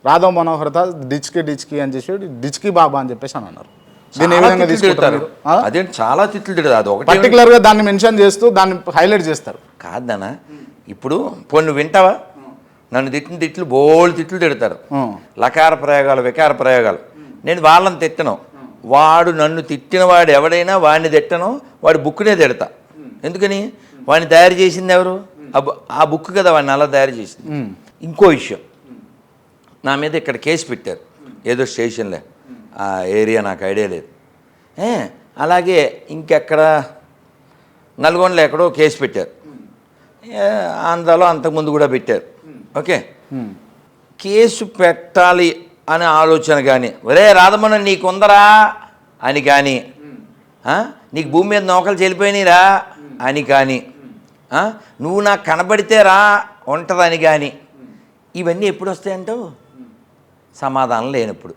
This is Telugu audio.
రాధవ్ మనోహర్ దాస్ డిచ్కి అని చెప్పి డిచ్కి బాబా అని చెప్పేసి అని అన్నారు. దీన్ని ఏ విధంగా తీసుకుంటారు? అదే చాలా తిట్లు తిడతారు. అది ఒకటి పర్టికులర్గా దాన్ని మెన్షన్ చేస్తూ దాన్ని హైలైట్ చేస్తారు. కాదన్నా, ఇప్పుడు పోనీ వింటావా? నన్ను తిట్టిన తిట్లు బోల్డ్ తిట్లు తిడతారు, లకార ప్రయోగాలు వికార ప్రయోగాలు. నేను వాళ్ళని తిట్టను, వాడు నన్ను తిట్టిన వాడు ఎవడైనా వాడిని తిట్టను, వాడి బుక్నే తిడతా. ఎందుకని? వాడిని తయారు చేసింది ఎవరు? ఆ బుక్ కదా వాడిని అలా తయారు చేసింది. ఇంకో విషయం, నా మీద ఇక్కడ కేసు పెట్టారు ఏదో స్టేషన్లో, ఆ ఏరియా నాకు ఐడియా లేదు. అలాగే ఇంకెక్కడ నల్గొండలో ఎక్కడో కేసు పెట్టారు, ఆంధ్రాలో అంతకుముందు కూడా పెట్టారు. ఓకే, కేసు పెట్టాలి అనే ఆలోచన కానీ, ఒరే రాధమోహన్ నీకుందరా అని కానీ, నీకు భూమి మీద నౌకలు చెల్లిపోయినాయిరా అని కానీ, నువ్వు నాకు కనబడితే రా ఉంటుందని కానీ, ఇవన్నీ ఎప్పుడు వస్తాయంటావు? సమాధానం లేనప్పుడు.